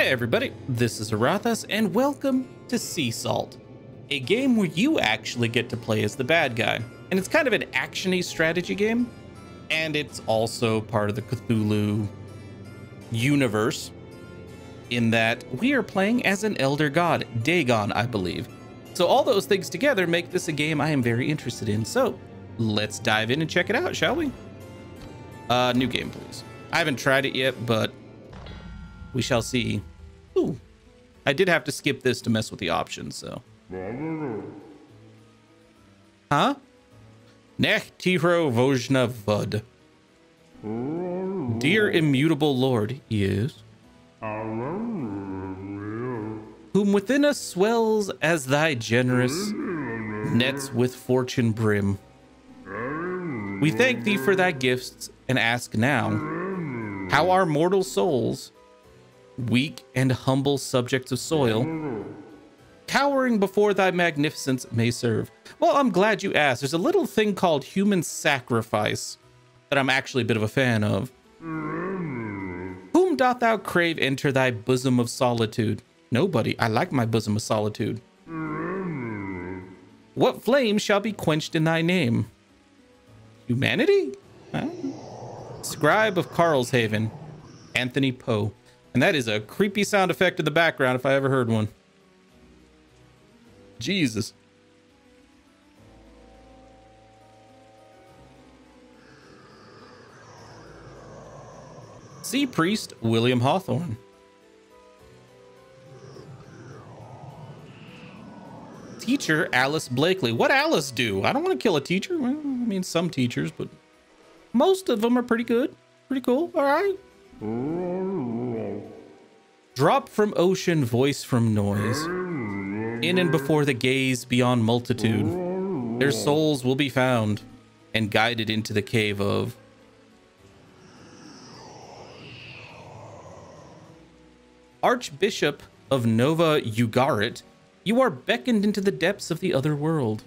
Hey everybody, this is Aurathas, and welcome to Sea Salt, a game where you actually get to play as the bad guy. And it's kind of an action-y strategy game, and it's also part of the Cthulhu universe, in that we are playing as an elder god, Dagon, I believe. So all those things together make this a game I am very interested in. So let's dive in and check it out, shall we? New game, please. I haven't tried it yet, but we shall see. Ooh, I did have to skip this to mess with the options, so. Huh? Nech Tiro Vojna Vud. Dear immutable Lord, yes. Whom within us swells as thy generous nets with fortune brim. We thank thee for thy gifts and ask now, how our mortal souls, weak and humble subjects of soil, cowering before thy magnificence may serve. Well, I'm glad you asked. There's a little thing called human sacrifice that I'm actually a bit of a fan of. Whom doth thou crave enter thy bosom of solitude? Nobody. I like my bosom of solitude. What flame shall be quenched in thy name? Humanity? Huh? Scribe of Carlshaven, Anthony Poe. And that is a creepy sound effect in the background if I ever heard one. Jesus. Sea Priest William Hawthorne. Teacher Alice Blakely. What Alice do? I don't want to kill a teacher. Well, I mean, some teachers, but most of them are pretty good. Pretty cool. All right. Drop from ocean, voice from noise. In and before the gaze beyond multitude, their souls will be found and guided into the cave of Archbishop of Nova Ugarit. You are beckoned into the depths of the other world.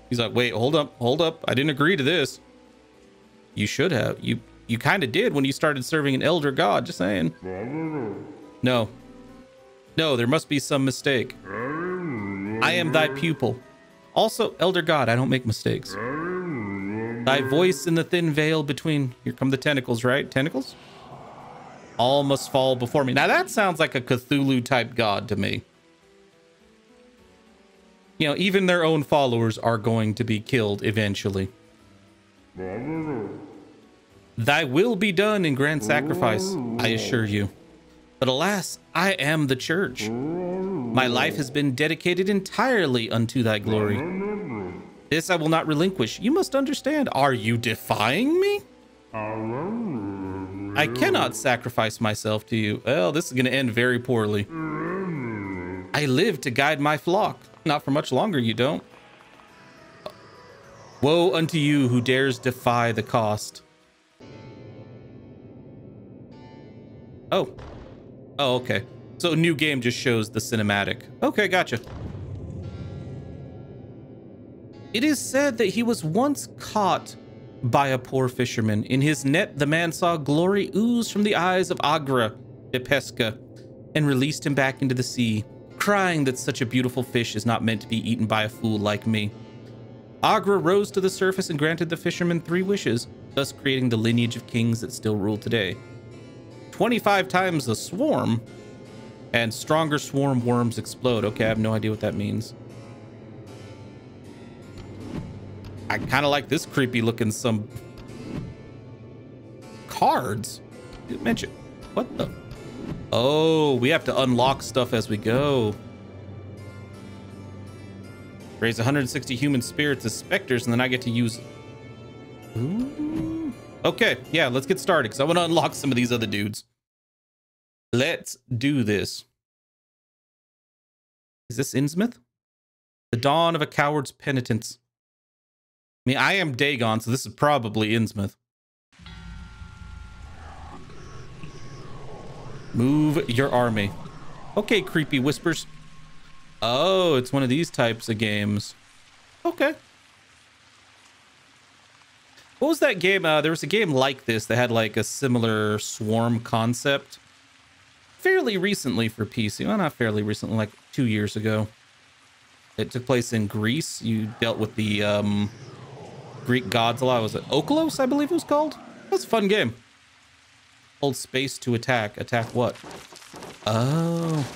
He's like, wait, hold up. I didn't agree to this. You should have. You kind of did when you started serving an elder god, just saying. No, there must be some mistake. I am thy pupil. Also, elder god, I don't make mistakes. Thy voice in the thin veil between, here come the tentacles, right? Tentacles? All must fall before me. Now that sounds like a Cthulhu type god to me. You know, even their own followers are going to be killed eventually. Thy will be done in grand sacrifice, I assure you. But alas, I am the church. My life has been dedicated entirely unto thy glory. This I will not relinquish. You must understand. Are you defying me? I cannot sacrifice myself to you. Well, this is going to end very poorly. I live to guide my flock. Not for much longer, you don't. Woe unto you who dares defy the cost. Oh, okay. So new game just shows the cinematic. Okay, gotcha. It is said that he was once caught by a poor fisherman. In his net, the man saw glory ooze from the eyes of Agra de Pesca and released him back into the sea, crying that such a beautiful fish is not meant to be eaten by a fool like me. Agra rose to the surface and granted the fisherman 3 wishes, thus creating the lineage of kings that still rule today. 25 times the swarm, and stronger swarm worms explode. Okay, I have no idea what that means. I kind of like this creepy looking some cards. Didn't mention what the? Oh, we have to unlock stuff as we go. Raise 160 human spirits as specters, and then I get to use. Ooh. Okay, yeah, let's get started because I want to unlock some of these other dudes. Let's do this. Is this Innsmouth? The dawn of a coward's penitence. I mean, I am Dagon, so this is probably Innsmouth. Move your army. Okay, creepy whispers. Oh, it's one of these types of games. Okay. What was that game? There was a game like this that had like a similar swarm concept. fairly recently for PC. Well, not fairly recently, like 2 years ago. It took place in Greece. You dealt with the Greek gods a lot. Was it Okolos, I believe it was called? That's a fun game. Hold space to attack. Attack what? Oh.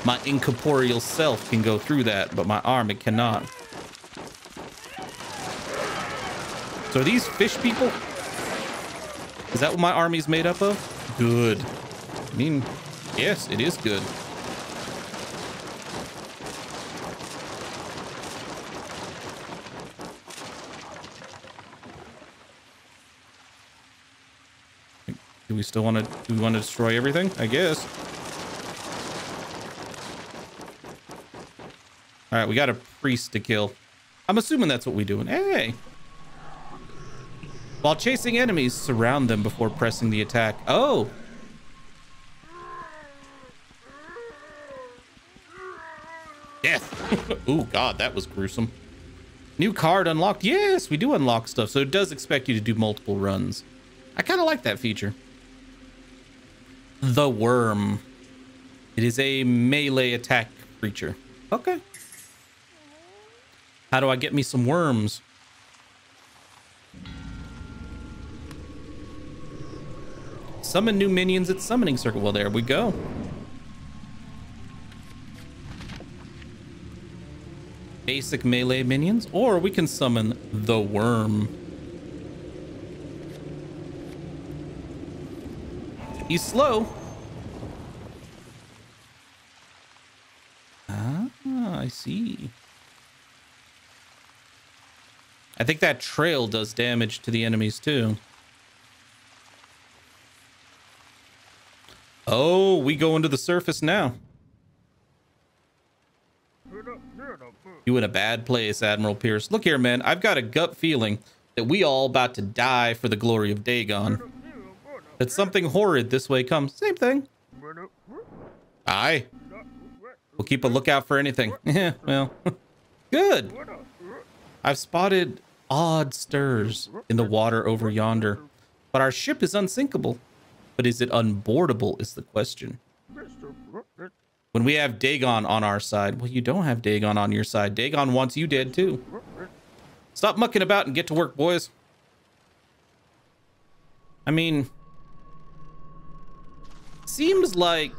My incorporeal self can go through that, but my arm, it cannot. So are these fish people? Is that what my army's made up of? Good. I mean, yes, it is good. Do we still want to? Do we want to destroy everything? I guess. All right, we got a priest to kill. I'm assuming that's what we're doing. Hey. While chasing enemies, surround them before pressing the attack. Oh. Death. Ooh, God, that was gruesome. New card unlocked. Yes, we do unlock stuff, so it does expect you to do multiple runs. I kind of like that feature. The Worm. It is a melee attack creature. Okay. How do I get me some worms? Summon new minions at summoning circle. Well, there we go. Basic melee minions, or we can summon the Worm. He's slow. Ah, I see. I think that trail does damage to the enemies too. Oh, we go into the surface now. You in a bad place, Admiral Pierce. Look here, man. I've got a gut feeling that we all about to die for the glory of Dagon. That something horrid this way comes. Same thing. Aye. We'll keep a lookout for anything. Yeah, well, good. I've spotted odd stirs in the water over yonder, but our ship is unsinkable. But is it unboardable is the question. When we have Dagon on our side, well, you don't have Dagon on your side. Dagon wants you dead too. Stop mucking about and get to work, boys. I mean, seems like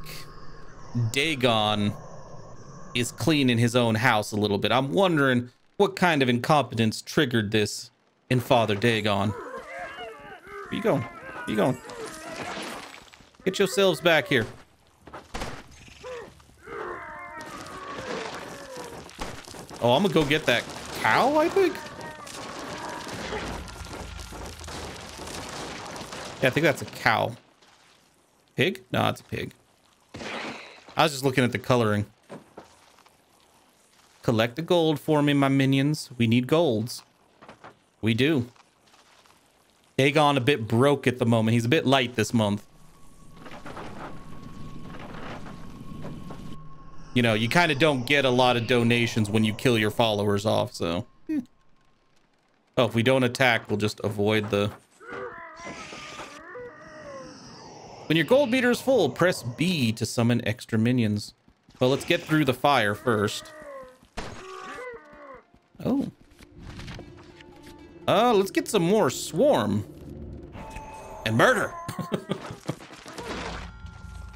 Dagon is cleaning his own house a little bit. I'm wondering what kind of incompetence triggered this in Father Dagon. Where you going? Where you going? Get yourselves back here. Oh, I'm gonna go get that cow, I think. Yeah, I think that's a cow. Pig? No, it's a pig. I was just looking at the coloring. Collect the gold for me, my minions. We need golds. We do. Dagon a bit broke at the moment. He's a bit light this month. You know, you kind of don't get a lot of donations when you kill your followers off, so. Oh, if we don't attack, we'll just avoid the... When your gold meter is full, press B to summon extra minions. Well, let's get through the fire first. Oh. Let's get some more swarm. And murder!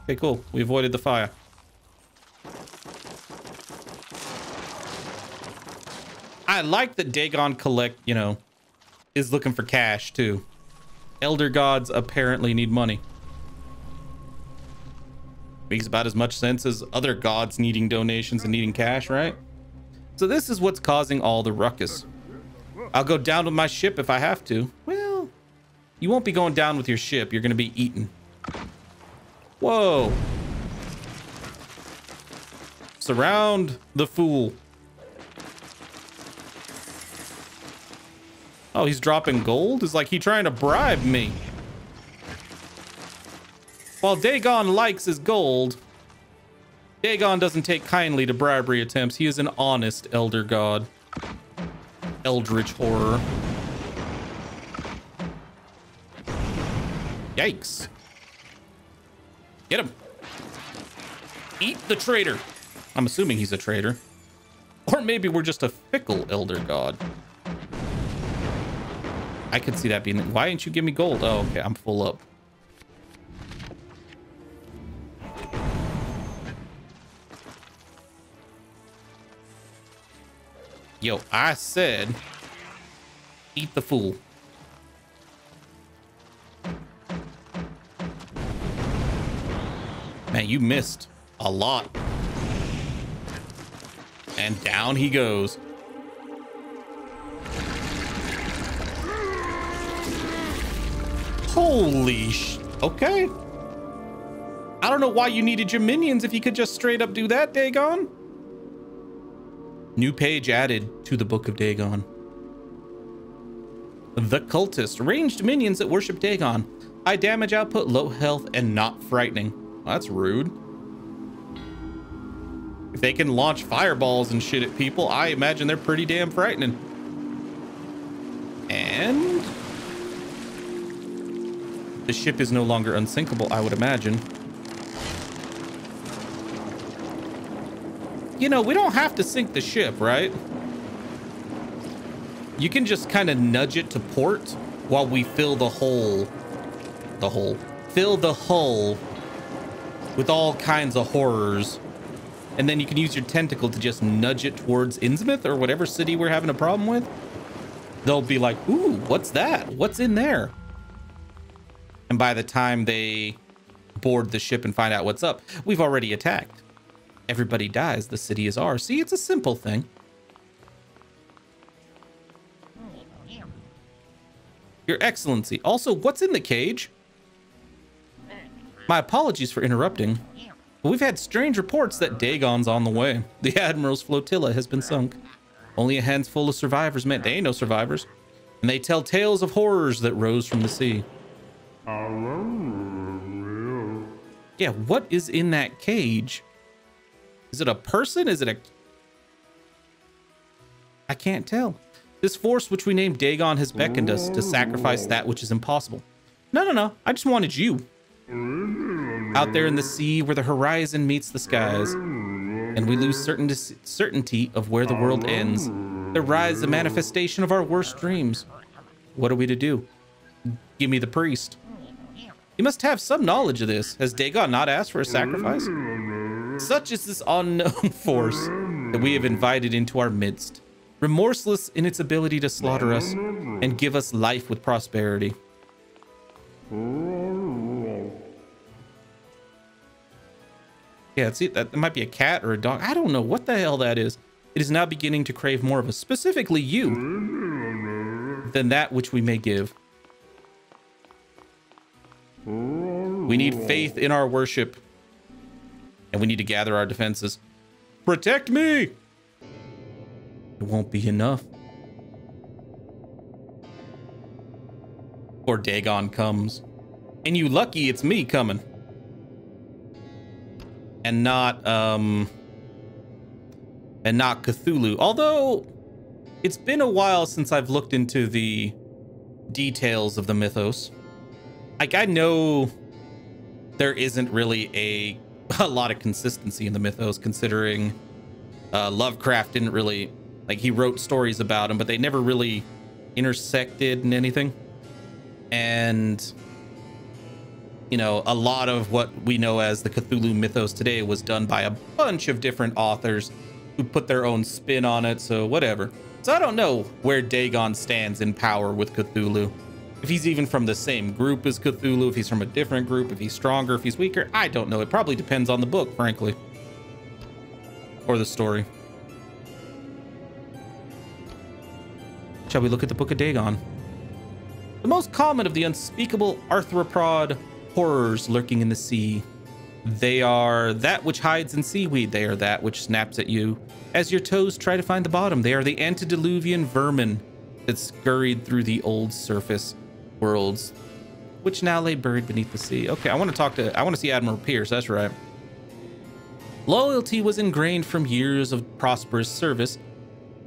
Okay, cool. We avoided the fire. I like that Dagon you know, is looking for cash too. Elder gods apparently need money. Makes about as much sense as other gods needing donations and needing cash, right? So this is what's causing all the ruckus. I'll go down with my ship if I have to. Well, you won't be going down with your ship. You're going to be eaten. Whoa. Surround the fool. Oh, he's dropping gold? Is like he trying to bribe me? While Dagon likes his gold, Dagon doesn't take kindly to bribery attempts. He is an honest elder god. Eldritch horror. Yikes. Get him. Eat the traitor. I'm assuming he's a traitor. Or maybe we're just a fickle elder god. I could see that being... Why didn't you give me gold? Oh, okay. I'm full up. Yo, I said... Eat the fool. Man, you missed a lot. And down he goes. Holy sh... Okay. I don't know why you needed your minions if you could just straight up do that, Dagon. New page added to the Book of Dagon. The Cultist. Ranged minions that worship Dagon. High damage output, low health, and not frightening. Well, that's rude. If they can launch fireballs and shit at people, I imagine they're pretty damn frightening. And... the ship is no longer unsinkable, I would imagine. You know, we don't have to sink the ship, right? You can just kind of nudge it to port while we fill the hole. Fill the hull with all kinds of horrors. And then you can use your tentacle to just nudge it towards Innsmouth or whatever city we're having a problem with. They'll be like, ooh, what's that? What's in there? And by the time they board the ship and find out what's up, we've already attacked. Everybody dies. The city is ours. See, it's a simple thing. Your Excellency. Also, what's in the cage? My apologies for interrupting. But we've had strange reports that Dagon's on the way. The Admiral's flotilla has been sunk. Only a handful of survivors meant. They ain't no survivors. And they tell tales of horrors that rose from the sea. Yeah, what is in that cage? Is it a person? Is it a... I can't tell. This force which we named Dagon has beckoned us to sacrifice that which is impossible. No. I just wanted you. Out there in the sea where the horizon meets the skies, and we lose certainty of where the world ends, there rises a manifestation of our worst dreams. What are we to do? Give me the priest. You must have some knowledge of this. Has Dagon not asked for a sacrifice? Such is this unknown force that we have invited into our midst, remorseless in its ability to slaughter us and give us life with prosperity. Yeah, see, that might be a cat or a dog. I don't know what the hell that is. It is now beginning to crave more of us, specifically you, than that which we may give. We need faith in our worship, and we need to gather our defenses. Protect me! It won't be enough. Or Dagon comes. And you lucky it's me coming. And not Cthulhu. Although it's been a while since I've looked into the details of the mythos. Like, I know there isn't really a lot of consistency in the mythos, considering Lovecraft didn't really, like, he wrote stories about him, but they never really intersected in anything. And you know, a lot of what we know as the Cthulhu Mythos today was done by a bunch of different authors who put their own spin on it, so whatever. So I don't know where Dagon stands in power with Cthulhu. If he's even from the same group as Cthulhu, if he's from a different group, if he's stronger, if he's weaker, I don't know. It probably depends on the book, frankly. Or the story. Shall we look at the Book of Dagon? The most common of the unspeakable arthropod horrors lurking in the sea. They are that which hides in seaweed. They are that which snaps at you as your toes try to find the bottom. They are the antediluvian vermin that scurried through the old surface worlds, which now lay buried beneath the sea. Okay, I want to see Admiral Pierce. That's right. Loyalty was ingrained from years of prosperous service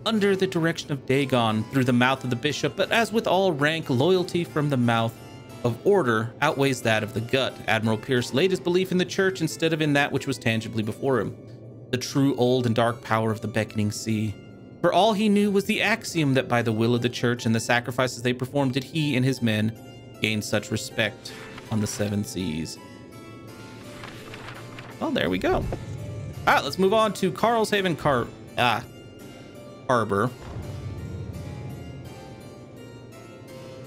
under the direction of Dagon through the mouth of the bishop, but as with all rank, loyalty from the mouth of order outweighs that of the gut. Admiral Pierce laid his belief in the church instead of in that which was tangibly before him, the true old and dark power of the beckoning sea. For all he knew was the axiom that by the will of the church and the sacrifices they performed did he and his men gain such respect on the seven seas. Well, there we go. All right, let's move on to Carlshaven Harbor.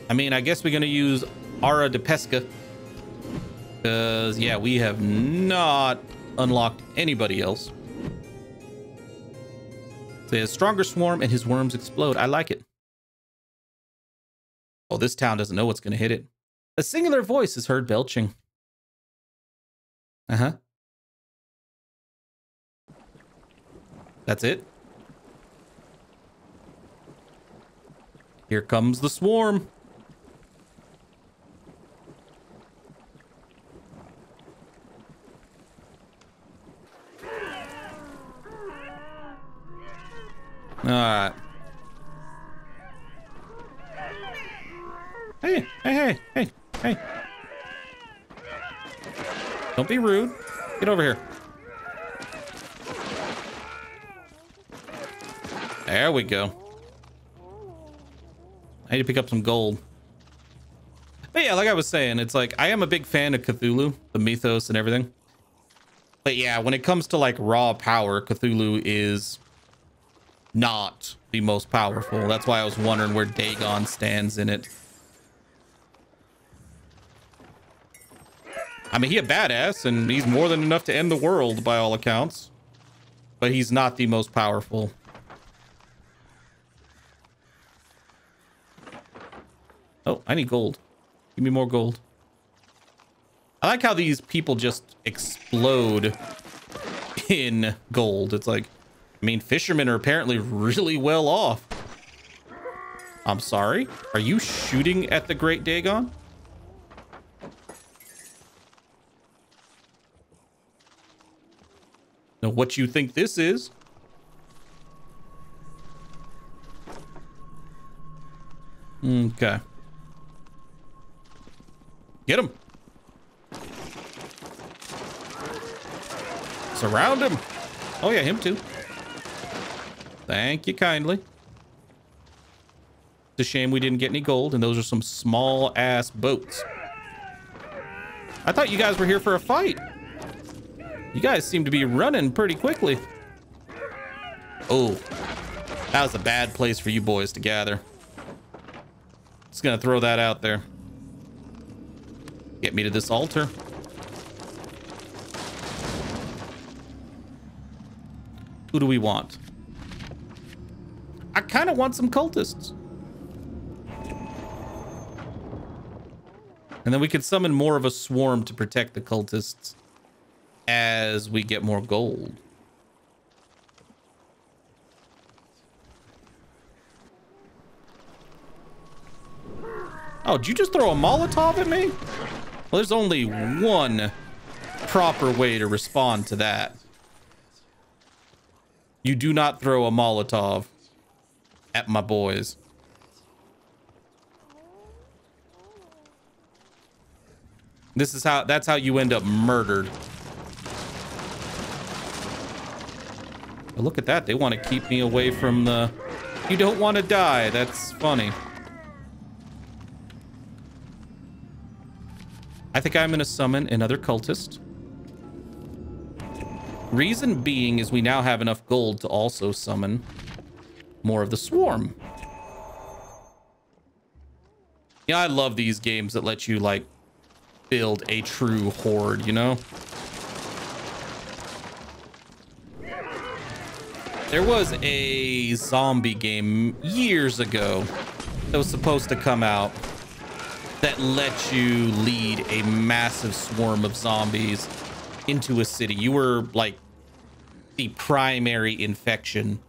I mean, I guess we're going to use Ara de Pesca. Because, yeah, we have not unlocked anybody else. So he has stronger swarm and his worms explode. I like it. Oh, this town doesn't know what's going to hit it. A singular voice is heard belching. Uh-huh. That's it. Here comes the swarm. All right. Hey, hey, hey, hey, hey. Don't be rude. Get over here. There we go. I need to pick up some gold. But yeah, like I was saying, it's like, I am a big fan of Cthulhu, the mythos and everything. But yeah, when it comes to like raw power, Cthulhu is not the most powerful. That's why I was wondering where Dagon stands in it. I mean, he's a badass and he's more than enough to end the world by all accounts. But he's not the most powerful. Oh, I need gold. Give me more gold. I like how these people just explode in gold. It's like, I mean, fishermen are apparently really well off. I'm sorry. Are you shooting at the Great Dagon? Now, what you think this is? Okay. Get him. Surround him. Oh yeah, him too. Thank you kindly. It's a shame we didn't get any gold, and those are some small ass boats. I thought you guys were here for a fight. You guys seem to be running pretty quickly. Oh, that was a bad place for you boys to gather. Just gonna throw that out there. Get me to this altar. Who do we want? I kind of want some cultists. And then we could summon more of a swarm to protect the cultists as we get more gold. Oh, did you just throw a Molotov at me? Well, there's only one proper way to respond to that. You do not throw a Molotov at my boys. That's how you end up murdered. But look at that. They want to keep me away from the... You don't want to die. That's funny. I think I'm going to summon another cultist. Reason being is we now have enough gold to also summon more of the swarm. Yeah, I love these games that let you like build a true horde, you know? There was a zombie game years ago that was supposed to come out that let you lead a massive swarm of zombies into a city. You were like the primary infection.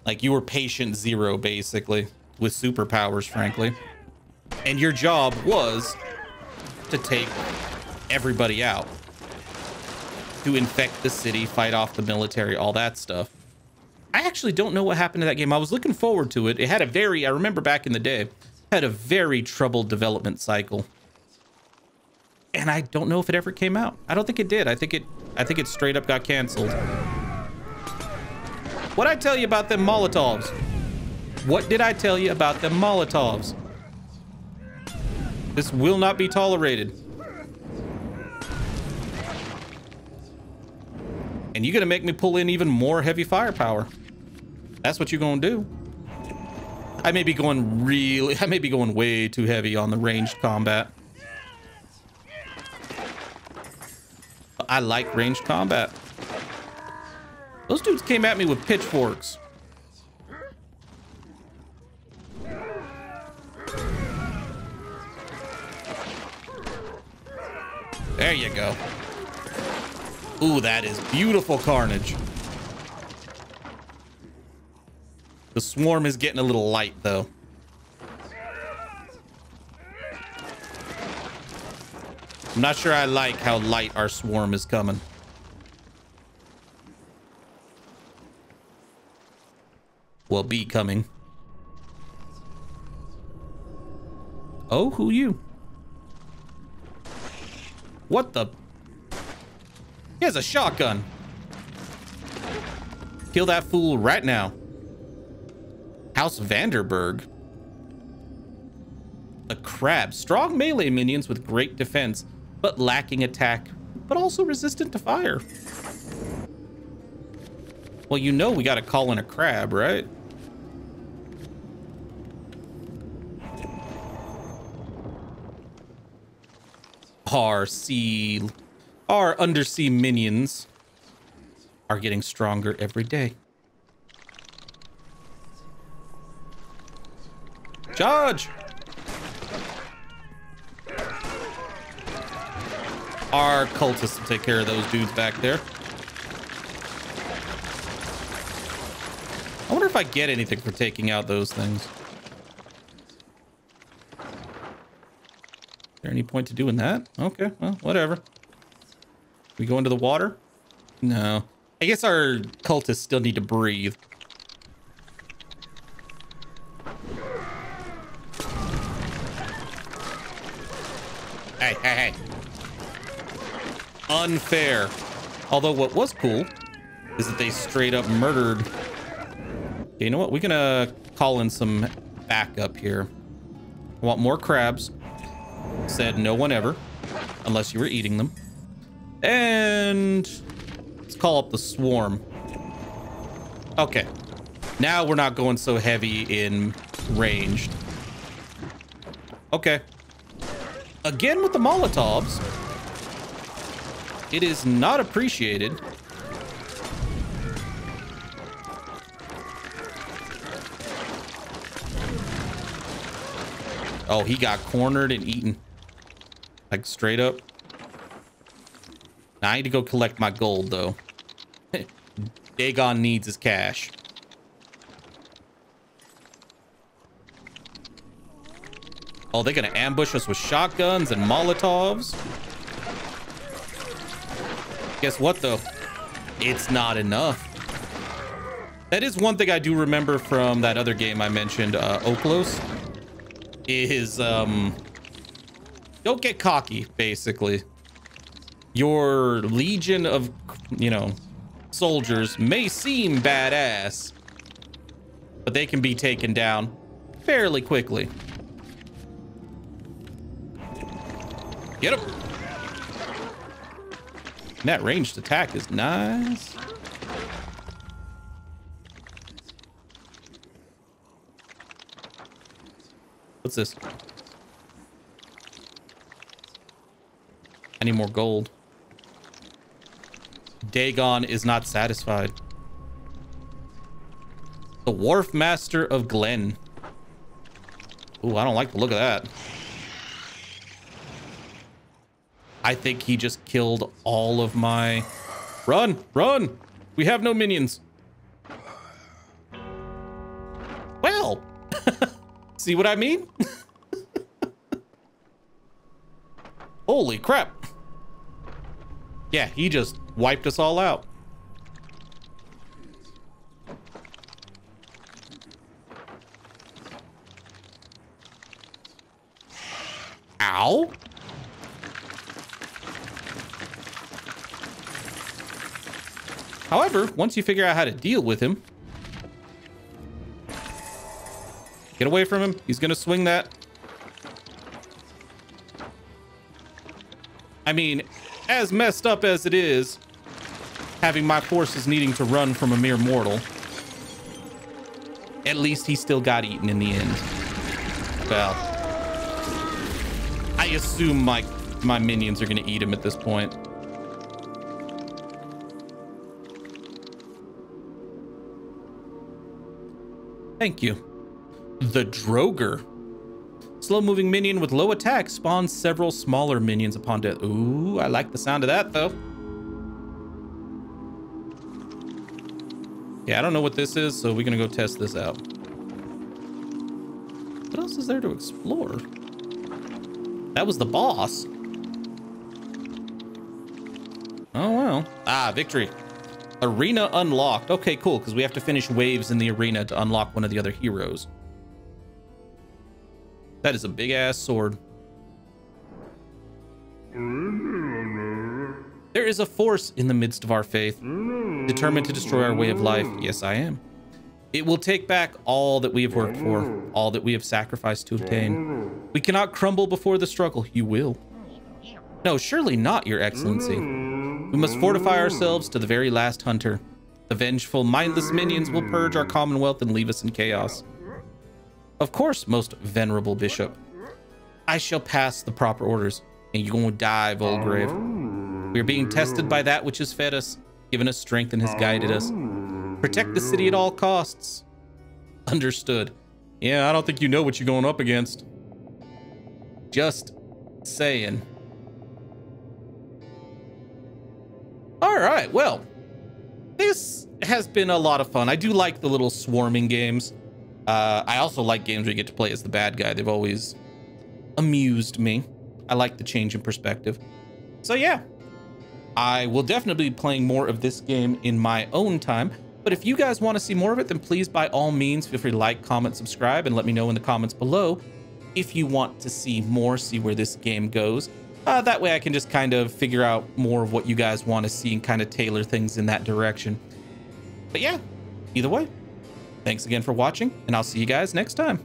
Like you were patient zero, basically, with superpowers, frankly. And your job was to take everybody out, to infect the city, fight off the military, all that stuff. I actually don't know what happened to that game. I was looking forward to it. It had a very, I remember back in the day, had a very troubled development cycle. And I don't know if it ever came out. I don't think it did. I think it straight up got canceled. What'd I tell you about them Molotovs? What did I tell you about them Molotovs? This will not be tolerated. And you're gonna make me pull in even more heavy firepower. That's what you're gonna do. I may be going way too heavy on the ranged combat. I like ranged combat. Those dudes came at me with pitchforks. There you go. Ooh, that is beautiful carnage. The swarm is getting a little light, though. I'm not sure I like how light our swarm is coming. Well, be coming. Oh, who you? What the? He has a shotgun. Kill that fool right now. House Vanderberg. A crab. Strong melee minions with great defense, but lacking attack, but also resistant to fire. Well, you know we gotta call in a crab, right? Our undersea minions are getting stronger every day. Charge! Our cultists will take care of those dudes back there. I wonder if I get anything for taking out those things. Is there any point to doing that? Okay, well, whatever. We go into the water? No. I guess our cultists still need to breathe. Hey, hey, hey. Unfair. Although what was cool is that they straight up murdered. Okay, you know what? We're gonna call in some backup here. I want more crabs. Said no one ever, unless you were eating them. And let's call up the swarm. Okay. Now we're not going so heavy in ranged. Okay. Again with the Molotovs. It is not appreciated. Oh, he got cornered and eaten. Like straight up. Now I need to go collect my gold though. Dagon needs his cash. Oh, they're gonna ambush us with shotguns and Molotovs. Guess what though? It's not enough. That is one thing I do remember from that other game I mentioned, Oklos. Is don't get cocky, basically. Your legion of, you know, soldiers may seem badass, but they can be taken down fairly quickly. Get him. And that ranged attack is nice. What's this? I need more gold. Dagon is not satisfied. The Wharf Master of Glen. Ooh, I don't like the look of that. I think he just killed all of my... Run! Run! We have no minions. Well... See what I mean? Holy crap. Yeah, he just wiped us all out. Ow. However, once you figure out how to deal with him, get away from him. He's going to swing that. I mean, as messed up as it is, having my forces needing to run from a mere mortal, at least he still got eaten in the end. Well, I assume my minions are going to eat him at this point. Thank you. The Droger. Slow-moving minion with low attack spawns several smaller minions upon death. Ooh, I like the sound of that, though. Yeah, I don't know what this is, so we're going to go test this out. What else is there to explore? That was the boss. Oh, well. Ah, victory. Arena unlocked. Okay, cool, because we have to finish waves in the arena to unlock one of the other heroes. That is a big-ass sword. There is a force in the midst of our faith, determined to destroy our way of life. Yes, I am. It will take back all that we have worked for, all that we have sacrificed to obtain. We cannot crumble before the struggle. You will. No, surely not, Your Excellency. We must fortify ourselves to the very last hunter. The vengeful, mindless minions will purge our commonwealth and leave us in chaos. Of course, most venerable bishop. I shall pass the proper orders, and you're gonna die, Volgrave. We are being tested by that which has fed us, given us strength, and has guided us. Protect the city at all costs. Understood. Yeah, I don't think you know what you're going up against. Just saying. All right, well, this has been a lot of fun. I do like the little swarming games. I also like games where you get to play as the bad guy. They've always amused me. I like the change in perspective. So yeah, I will definitely be playing more of this game in my own time. But if you guys want to see more of it, then please, by all means, feel free to like, comment, subscribe, and let me know in the comments below if you want to see more, see where this game goes. That way I can just kind of figure out more of what you guys want to see and kind of tailor things in that direction. But yeah, either way, thanks again for watching, and I'll see you guys next time.